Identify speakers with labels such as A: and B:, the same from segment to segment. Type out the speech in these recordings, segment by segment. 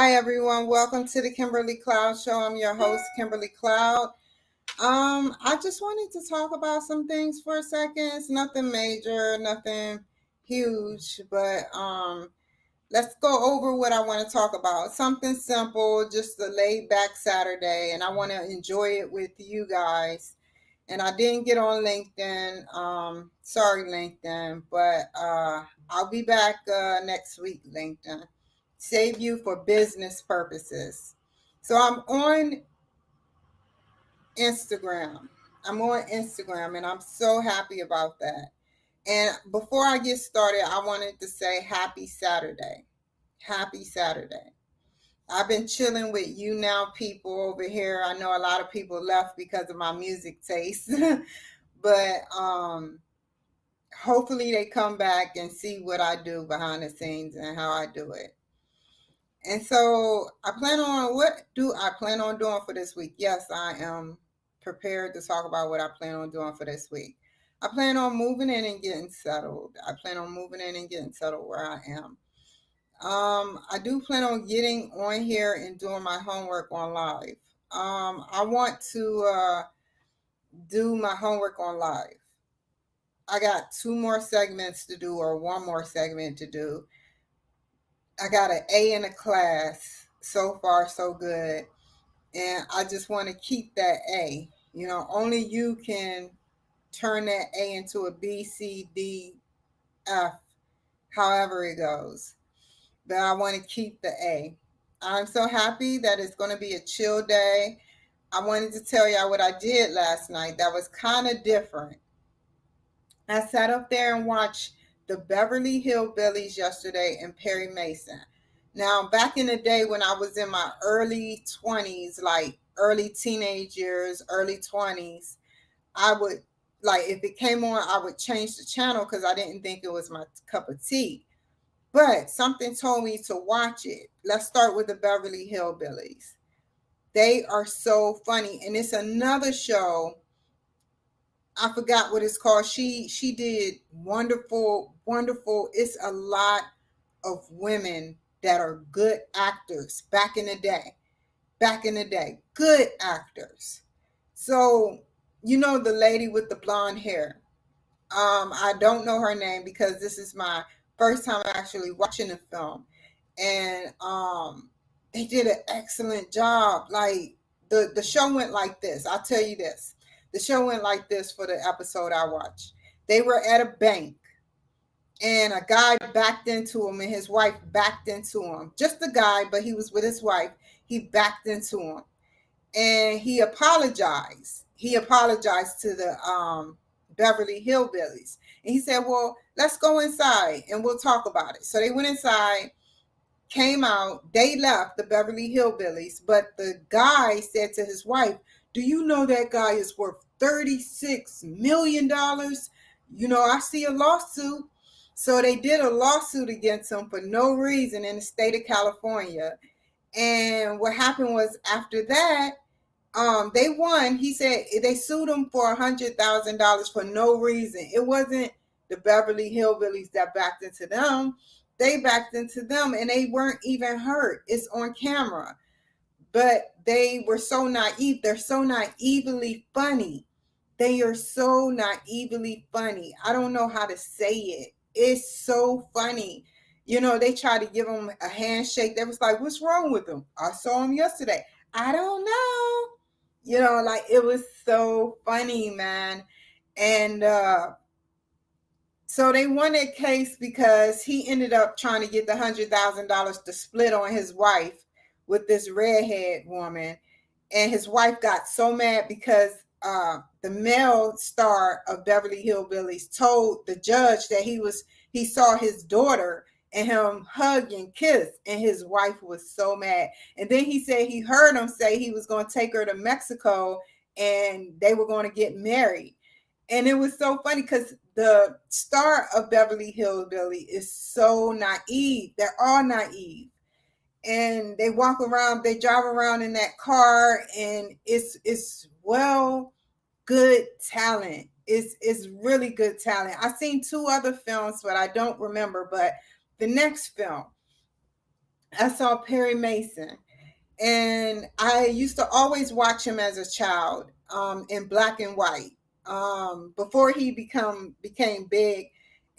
A: Hi, everyone. Welcome to the Kimberly Cloud Show. I'm your host, Kimberly Cloud. I just wanted to talk about some things for a second. It's nothing major, nothing huge, but let's go over what I want to talk about. Something simple, just a laid back Saturday, and I want to enjoy it with you guys. And I didn't get on LinkedIn. Sorry, LinkedIn, but I'll be back next week, LinkedIn. Save you for business purposes. So I'm on Instagram. I'm on Instagram, and I'm so happy about that. And before I get started, I wanted to say happy Saturday. Happy Saturday. I've been chilling with you now people over here. I know a lot of people left because of my music taste. But hopefully they come back and see what I do behind the scenes and how I do it. And so what do I plan on doing for this week? Yes, I am prepared to talk about what I plan on doing for this week. I plan on moving in and getting settled. I plan on moving in and getting settled where I am. I do plan on getting on here and doing my homework on live. I want to do my homework on live. I got 2 more segments to do, or 1 more segment to do. I got an A in the class. So far, so good. And I just want to keep that A. You know, only you can turn that A into a B, C, D, F, however it goes. But I want to keep the A. I'm so happy that it's going to be a chill day. I wanted to tell y'all what I did last night that was kind of different. I sat up there and watched the Beverly Hillbillies yesterday and Perry Mason. Now, back in the day when I was in my early 20s, like early teenage years, early 20s, I would, like, if it came on, I would change the channel because I didn't think it was my cup of tea. But something told me to watch it. Let's start with the Beverly Hillbillies. They are so funny. And it's another show. I forgot what it's called. She did wonderful. It's a lot of women that are good actors back in the day. Good actors. So, you know the lady with the blonde hair. I don't know her name because this is my first time actually watching the film. And they did an excellent job. Like the show went like this. I'll tell you this. The show went like this for the episode I watched. They were at a bank and a guy backed into him and his wife backed into him. Just the guy, but he was with his wife. He backed into him and he apologized. He apologized to the Beverly Hillbillies. And he said, well, let's go inside and we'll talk about it. So they went inside, came out, they left, the Beverly Hillbillies, but the guy said to his wife, do you know that guy is worth $36 million? You know, I see a lawsuit. So they did a lawsuit against him for no reason in the state of California. And what happened was after that, they won. He said they sued him for $100,000 for no reason. It wasn't the Beverly Hillbillies that backed into them. They backed into them and they weren't even hurt. It's on camera. But they were so naive. They're so naively funny. They are so naively funny. I don't know how to say it. It's so funny. You know, they tried to give him a handshake. They was like, what's wrong with him? I saw him yesterday. I don't know. You know, like it was so funny, man. And so they won that case because he ended up trying to get the $100,000 to split on his wife with this redhead woman. And his wife got so mad because the male star of Beverly Hillbillies told the judge that he saw his daughter and him hug and kiss, and his wife was so mad. And then he said he heard him say he was going to take her to Mexico and they were going to get married. And it was so funny because the star of Beverly Hillbilly is so naive. They're all naive. And they walk around, they drive around in that car, and it's good talent. It's really good talent. I've seen 2 other films, but I don't remember. But the next film, I saw Perry Mason, and I used to always watch him as a child, in black and white, before he became big,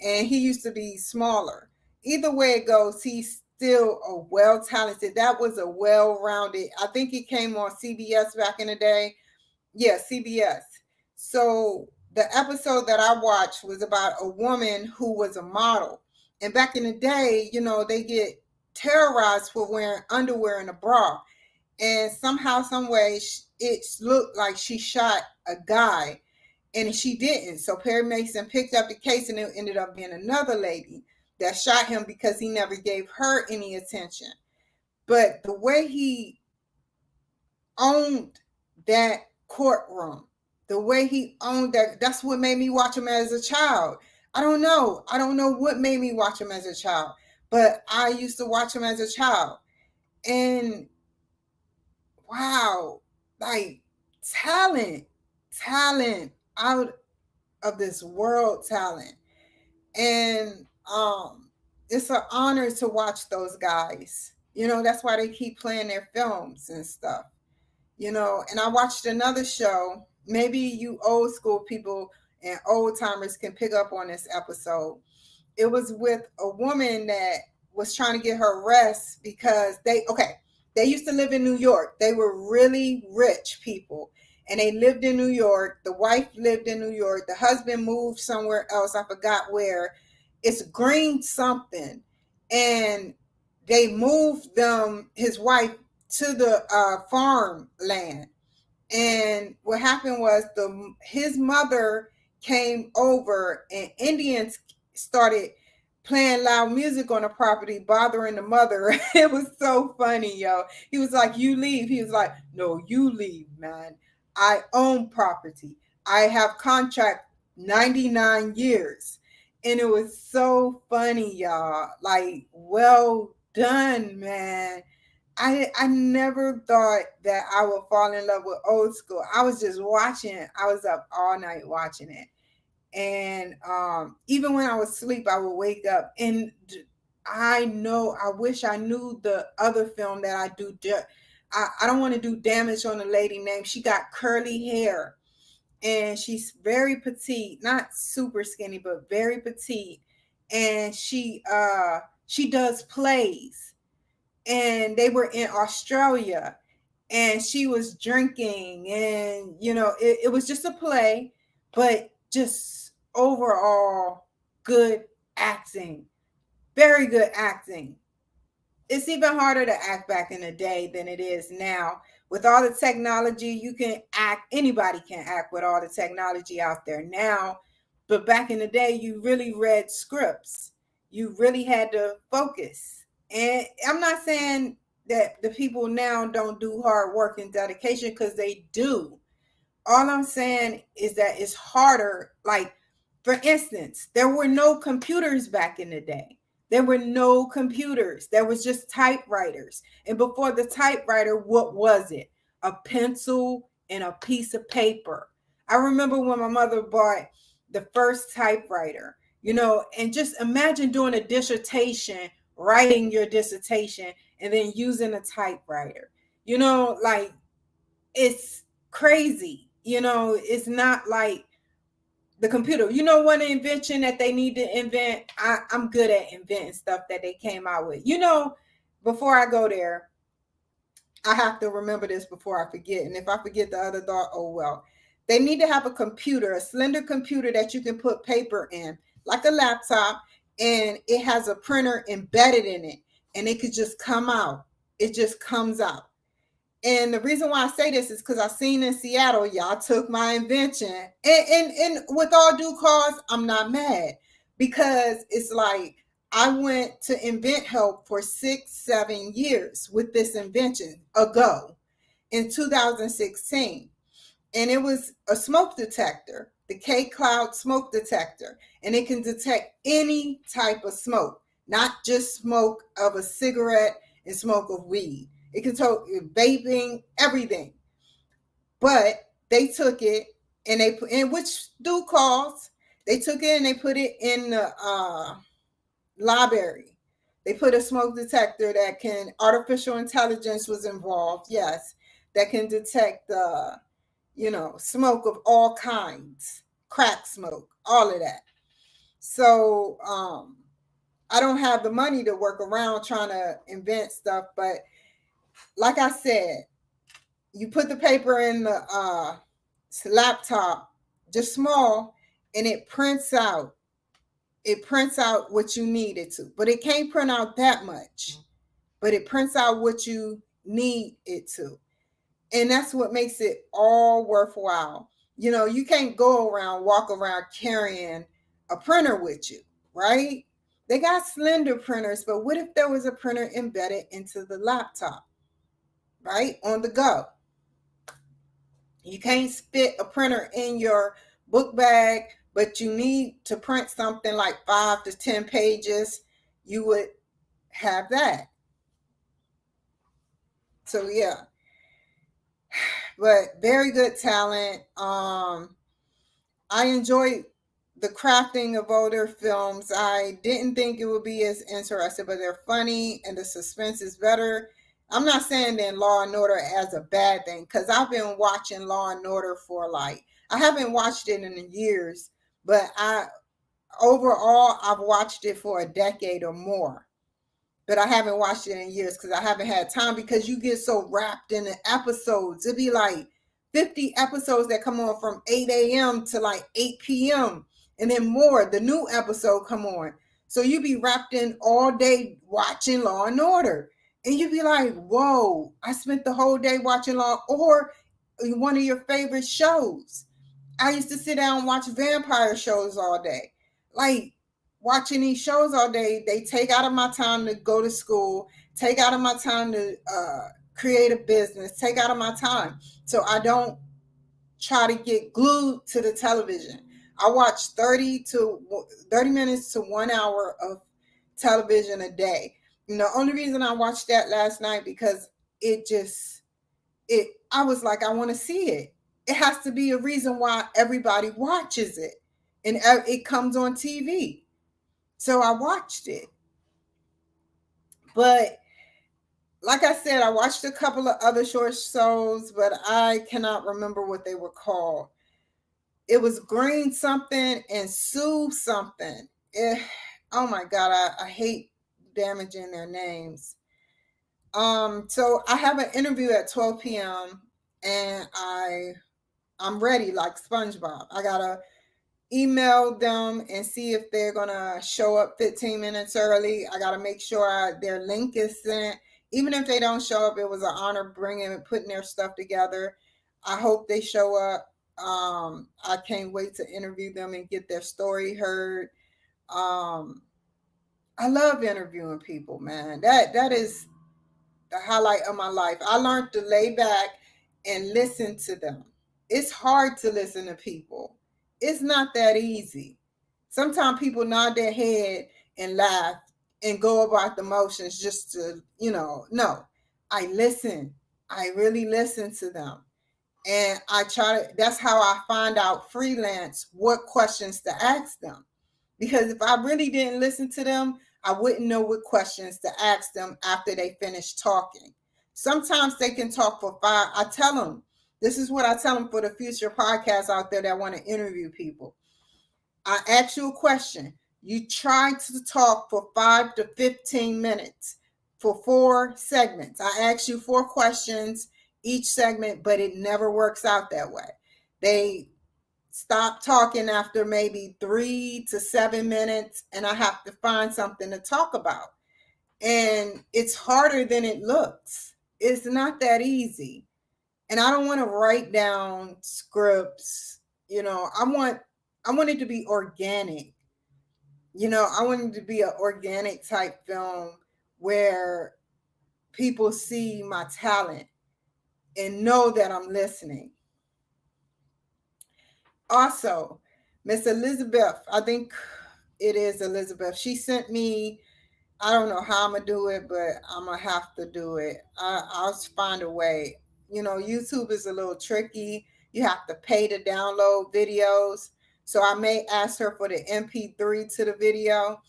A: and he used to be smaller. Either way it goes, he's still a well talented. That was a well rounded. I think he came on CBS back in the day. Yeah, CBS. So the episode that I watched was about a woman who was a model. And back in the day, they get terrorized for wearing underwear and a bra. And somehow, some way, it looked like she shot a guy, and she didn't. So Perry Mason picked up the case, and it ended up being another lady that shot him because he never gave her any attention. But the way he owned that courtroom, the way he owned that's what made me watch him as a child. I don't know. I don't know what made me watch him as a child, but I used to watch him as a child. And wow, like talent, talent out of this world talent. And it's an honor to watch those guys. That's why they keep playing their films and stuff. And I watched another show. Maybe you old school people and old timers can pick up on this episode. It was with a woman that was trying to get her rest because they used to live in New York. They were really rich people, and they lived in New York. The wife lived in New York. The husband moved somewhere else. I forgot where. It's green something. And they moved his wife, to the farmland. And what happened was his mother came over, and Indians started playing loud music on the property, bothering the mother. It was so funny, yo. He was like, "You leave." He was like, "No, you leave, man. I own property. I have contract 99 years." And it was so funny, y'all. Like, well done, man. I never thought that I would fall in love with old school. I was just watching. I was up all night watching it. And even when I was asleep, I would wake up. And I wish I knew the other film that I do. I don't want to do damage on the lady name. She got curly hair, and she's very petite, not super skinny, but very petite. And she does plays, and they were in Australia, and she was drinking, and it was just a play, but just overall good acting, very good acting. It's even harder to act back in the day than it is now. With all the technology, you can act, anybody can act with all the technology out there now. But back in the day, you really read scripts. You really had to focus. And I'm not saying that the people now don't do hard work and dedication, because they do. All I'm saying is that it's harder. Like, for instance, there were no computers back in the day. There were no computers. There was just typewriters. And before the typewriter, what was it? A pencil and a piece of paper. I remember when my mother bought the first typewriter, and just imagine doing a dissertation, writing your dissertation, and then using a typewriter. Like, it's crazy. It's not like the computer. One invention that they need to invent. I'm good at inventing stuff that they came out with. Before I go there, I have to remember this before I forget. And if I forget the other thought, oh well. They need to have a computer, a slender computer that you can put paper in, like a laptop, and it has a printer embedded in it, and it could just come out. It just comes out. And the reason why I say this is because I seen in Seattle, y'all took my invention. And with all due cause, I'm not mad, because it's like I went to invent help for 6-7 years with this invention ago in 2016. And it was a smoke detector, the K Cloud smoke detector. And it can detect any type of smoke, not just smoke of a cigarette and smoke of weed. It can tell vaping, everything. But they took it, and they put in, which do calls. They took it and they put it in the library. They put a smoke detector that can, artificial intelligence was involved, yes, that can detect, smoke of all kinds, crack smoke, all of that. So I don't have the money to work around trying to invent stuff, but like I said, you put the paper in the laptop, just small, and it prints out. It prints out what you need it to, but it can't print out that much. But it prints out what you need it to, and that's what makes it all worthwhile. You can't walk around carrying a printer with you, right? They got slender printers, but what if there was a printer embedded into the laptop, right? On the go. You can't fit a printer in your book bag, but you need to print something like 5 to 10 pages. You would have that. So yeah, but very good talent. I enjoyed the crafting of older films. I didn't think it would be as interesting, but they're funny and the suspense is better. I'm not saying then Law and Order as a bad thing, because I've been watching Law and Order for I haven't watched it in years, but overall I've watched it for a decade or more. But I haven't watched it in years because I haven't had time, because you get so wrapped in the episodes. It'd be like 50 episodes that come on from 8 a.m. to like 8 p.m. and then more. The new episode come on. So you be wrapped in all day watching Law and Order. And you'd be like, whoa, I spent the whole day watching Law, or one of your favorite shows. I used to sit down and watch vampire shows all day. Like, watching these shows all day, they take out of my time to go to school, take out of my time to create a business, take out of my time. So I don't try to get glued to the television. I watch 30 minutes to 1 hour of television a day. And the only reason I watched that last night, because I was like, I want to see it. It has to be a reason why everybody watches it, and it comes on TV. So I watched it. But like I said, I watched a couple of other short shows, but I cannot remember what they were called. It was Green something and Sue something. Oh my God, I hate damaging their names. So I have an interview at 12 p.m. and I'm ready like SpongeBob. I gotta email them and see if they're gonna show up 15 minutes early. I gotta make sure their link is sent. Even if they don't show up, it was an honor putting their stuff together. I hope they show up. I can't wait to interview them and get their story heard. I love interviewing people, man. That is the highlight of my life. I learned to lay back and listen to them. It's hard to listen to people. It's not that easy. Sometimes people nod their head and laugh and go about the motions just to, no. I listen. I really listen to them. And that's how I find out freelance what questions to ask them. Because if I really didn't listen to them, I wouldn't know what questions to ask them after they finish talking. Sometimes they can talk for 5. I tell them, this is what I tell them for the future podcasts out there that want to interview people. I ask you a question. You try to talk for 5 to 15 minutes for 4 segments. I ask you 4 questions each segment, but it never works out that way. They stop talking after maybe 3 to 7 minutes, and I have to find something to talk about. And it's harder than it looks. It's not that easy. And I don't want to write down scripts. I want it to be organic. I want it to be an organic type film where people see my talent and know that I'm listening. Also, Miss Elizabeth, I think it is Elizabeth. She sent me, I don't know how I'm going to do it, but I'm going to have to do it. I'll find a way. YouTube is a little tricky. You have to pay to download videos. So I may ask her for the MP3 to the video.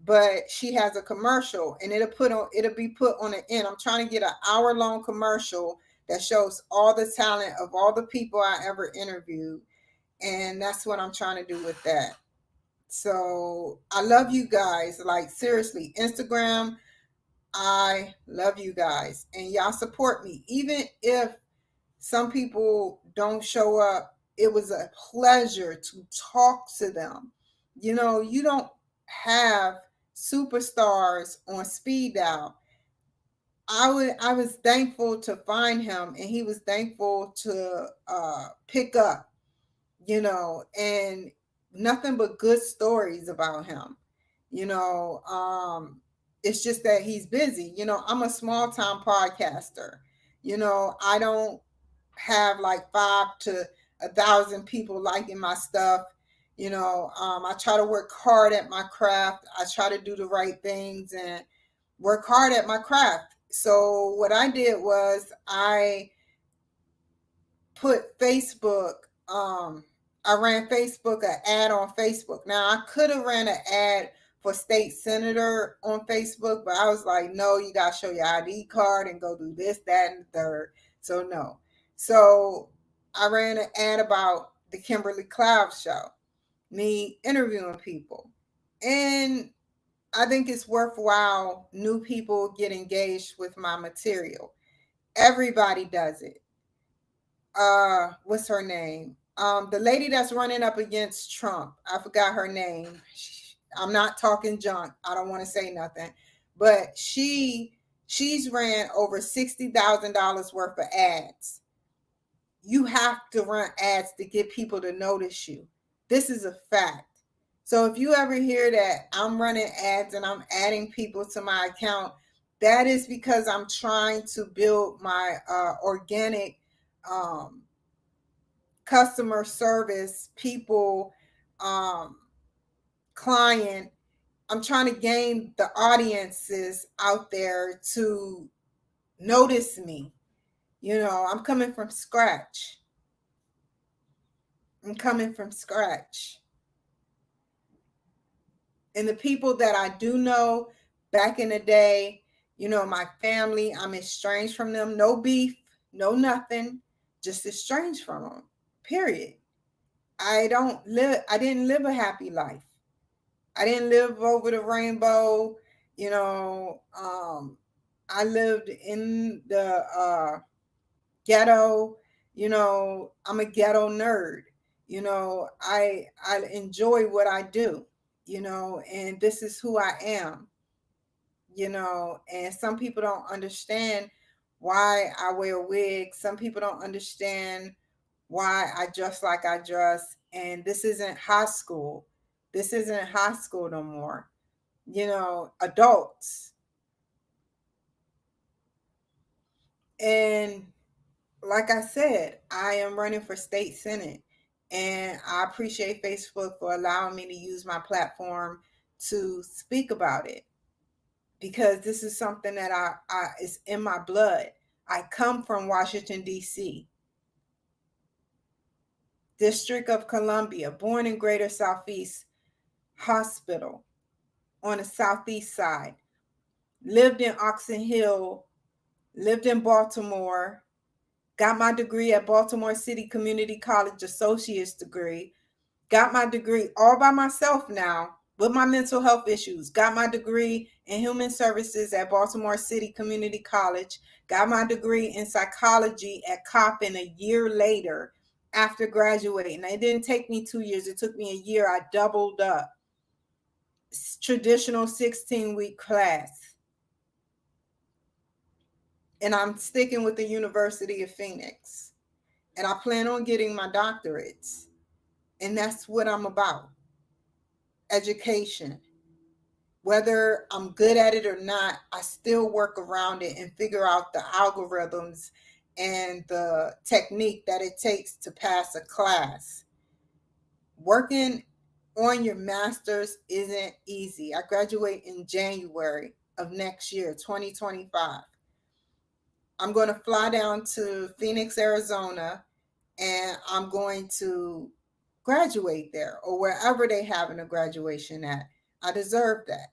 A: but she has a commercial, and it'll be put on the end. I'm trying to get an hour-long commercial that shows all the talent of all the people I ever interviewed, and that's what I'm trying to do with that. So I love you guys. Like, seriously, Instagram, I love you guys, and y'all support me. Even if some people don't show up, it was a pleasure to talk to them. You know, you don't have superstars on speed dial. I was thankful to find him, and he was thankful to pick up, you know, and nothing but good stories about him. You know, it's just that he's busy. You know, I'm a small time podcaster. You know, I don't have like 5 to 1,000 people liking my stuff. You know, I try to work hard at my craft. I try to do the right things and work hard at my craft. So what I did was I put Facebook, I ran Facebook, an ad on Facebook. Now I could have ran an ad for state senator on Facebook, but I was like, no, you got to show your ID card and go do this, that, and the third. So no. So I ran an ad about the Kimberly Cloud show, me interviewing people. And I think it's worthwhile new people get engaged with my material. Everybody does it. What's her name? The lady that's running up against Trump. I forgot her name. I'm not talking junk. I don't want to say nothing, but she's ran over $60,000 worth of ads. You have to run ads to get people to notice you. This is a fact. So if you ever hear that I'm running ads and I'm adding people to my account, that is because I'm trying to build my organic customer service people, client. I'm trying to gain the audiences out there to notice me. You know, I'm coming from scratch. I'm coming from scratch. And the people that I do know back in the day, you know, my family, I'm estranged from them. No beef, no nothing, just estranged from them. Period. I didn't live a happy life. I didn't live over the rainbow. You know, I lived in the ghetto. You know, I'm a ghetto nerd. You know, I enjoy what I do, you know, and this is who I am, you know, and some people don't understand why I wear wigs. Some people don't understand why I dress like I dress. And this isn't high school. This isn't high school no more. You know, adults. And like I said, I am running for state senate, and I appreciate Facebook for allowing me to use my platform to speak about it, because this is something that I is in my blood. I come from Washington, D.C., District of Columbia, born in Greater Southeast Hospital on the Southeast side, lived in Oxon Hill, lived in Baltimore, got my degree at Baltimore City Community College, associate's degree. Got my degree all by myself now with my mental health issues. Got my degree in human services at Baltimore City Community College. Got my degree in psychology at Coppin a year later after graduating. It didn't take me 2 years. It took me a year. I doubled up. Traditional 16-week class. And I'm sticking with the University of Phoenix. And I plan on getting my doctorates. And that's what I'm about. Education. Whether I'm good at it or not, I still work around it and figure out the algorithms and the technique that it takes to pass a class. Working on your master's isn't easy. I graduate in January of next year, 2025. I'm going to fly down to Phoenix, Arizona, and I'm going to graduate there or wherever they having a graduation at. I deserve that.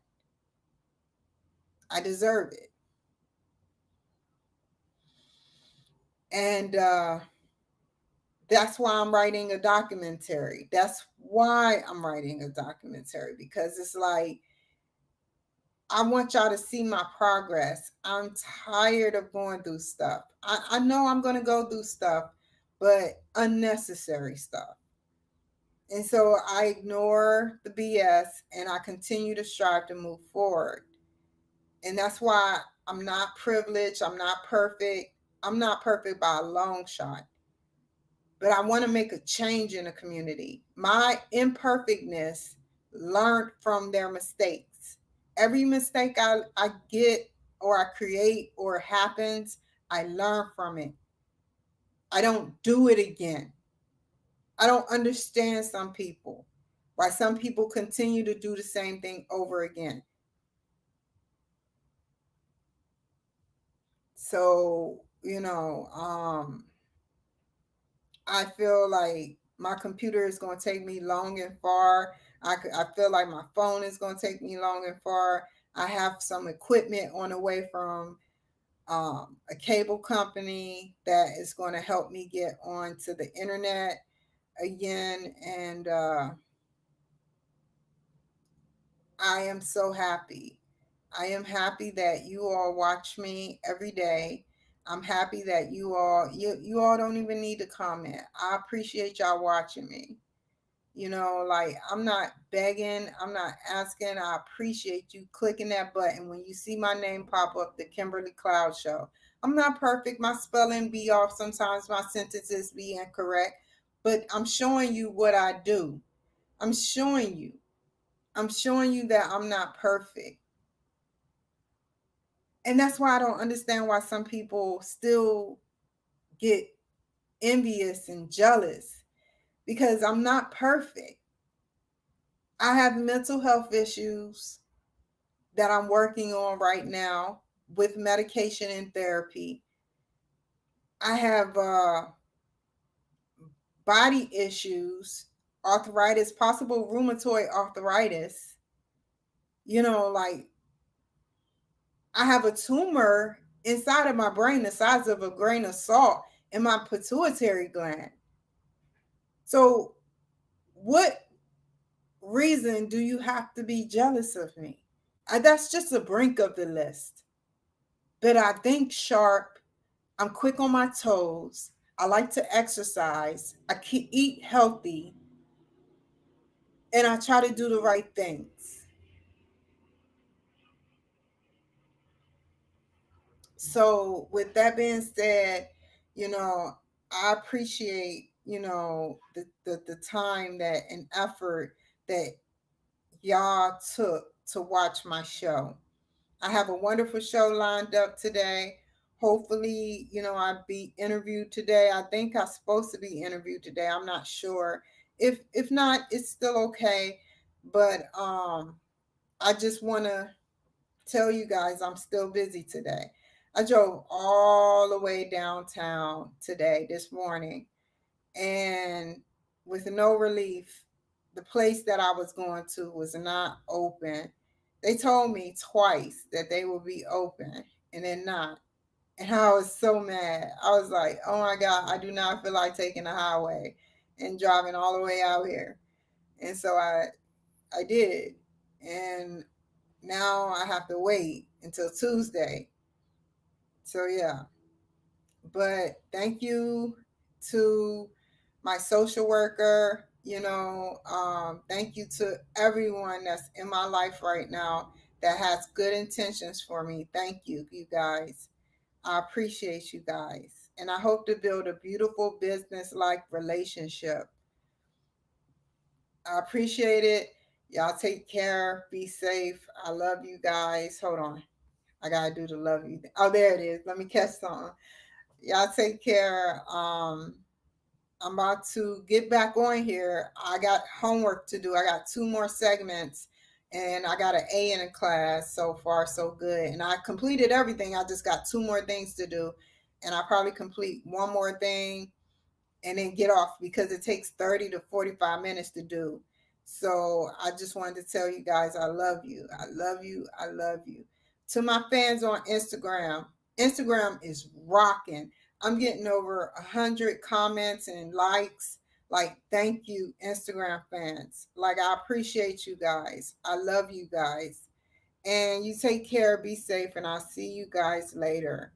A: I deserve it. And that's why I'm writing a documentary. That's why I'm writing a documentary, because it's like, I want y'all to see my progress. I'm tired of going through stuff. I know I'm going to go through stuff, but unnecessary stuff. And so I ignore the BS and I continue to strive to move forward. And that's why I'm not privileged. I'm not perfect. I'm not perfect by a long shot. But I want to make a change in the community. My imperfectness learned from their mistakes. Every mistake I get or I create or happens, I learn from it. I don't do it again. I don't understand some people, why some people continue to do the same thing over again. So, I feel like my computer is going to take me long and far. I feel like my phone is going to take me long and far. I have some equipment on the way from a cable company that is going to help me get onto the internet again. And I am so happy. I am happy that you all watch me every day. I'm happy that you all don't even need to comment. I appreciate y'all watching me. Like, I'm not begging, I'm not asking. I appreciate you clicking that button when you see my name pop up, the Kimberly Cloud Show. I'm not perfect. My spelling be off sometimes, my sentences be incorrect, but I'm showing you what I do. I'm showing you. I'm showing you that I'm not perfect. And that's why I don't understand why some people still get envious and jealous, because I'm not perfect. I have mental health issues that I'm working on right now with medication and therapy. I have body issues, arthritis, possible rheumatoid arthritis. Like, I have a tumor inside of my brain the size of a grain of salt in my pituitary gland. So, what reason do you have to be jealous of me? That's just the brink of the list. But I think sharp. I'm quick on my toes. I like to exercise. Eat healthy. And I try to do the right things. So, with that being said, I appreciate, the time that and effort that y'all took to watch my show. I have a wonderful show lined up today. Hopefully, I'll be interviewed today. I think I'm supposed to be interviewed today. I'm not sure. If not, it's still okay. But I just want to tell you guys I'm still busy today. I drove all the way downtown today, this morning, and with no relief, the place that I was going to was not open. They told me twice that they will be open and they're not. And I was so mad. I was like, oh my God, I do not feel like taking the highway and driving all the way out here. And so I did. And now I have to wait until Tuesday. So yeah. But thank you to my social worker. Thank you to everyone that's in my life right now that has good intentions for me. Thank you, you guys. I appreciate you guys. And I hope to build a beautiful business like relationship. I appreciate it. Y'all take care. Be safe. I love you guys. Hold on. I got to do the love you thing. Oh, there it is. Let me catch something. Y'all take care. I'm about to get back on here. I got homework to do. I got 2 more segments and I got an A in a class. So far, so good. And I completed everything. I just got 2 more things to do. And I probably complete 1 more thing and then get off, because it takes 30 to 45 minutes to do. So I just wanted to tell you guys I love you. I love you. I love you. To my fans on Instagram, Instagram is rocking. I'm getting over 100 comments and likes. Like, thank you, Instagram fans. Like, I appreciate you guys. I love you guys. And you take care, be safe, and I'll see you guys later.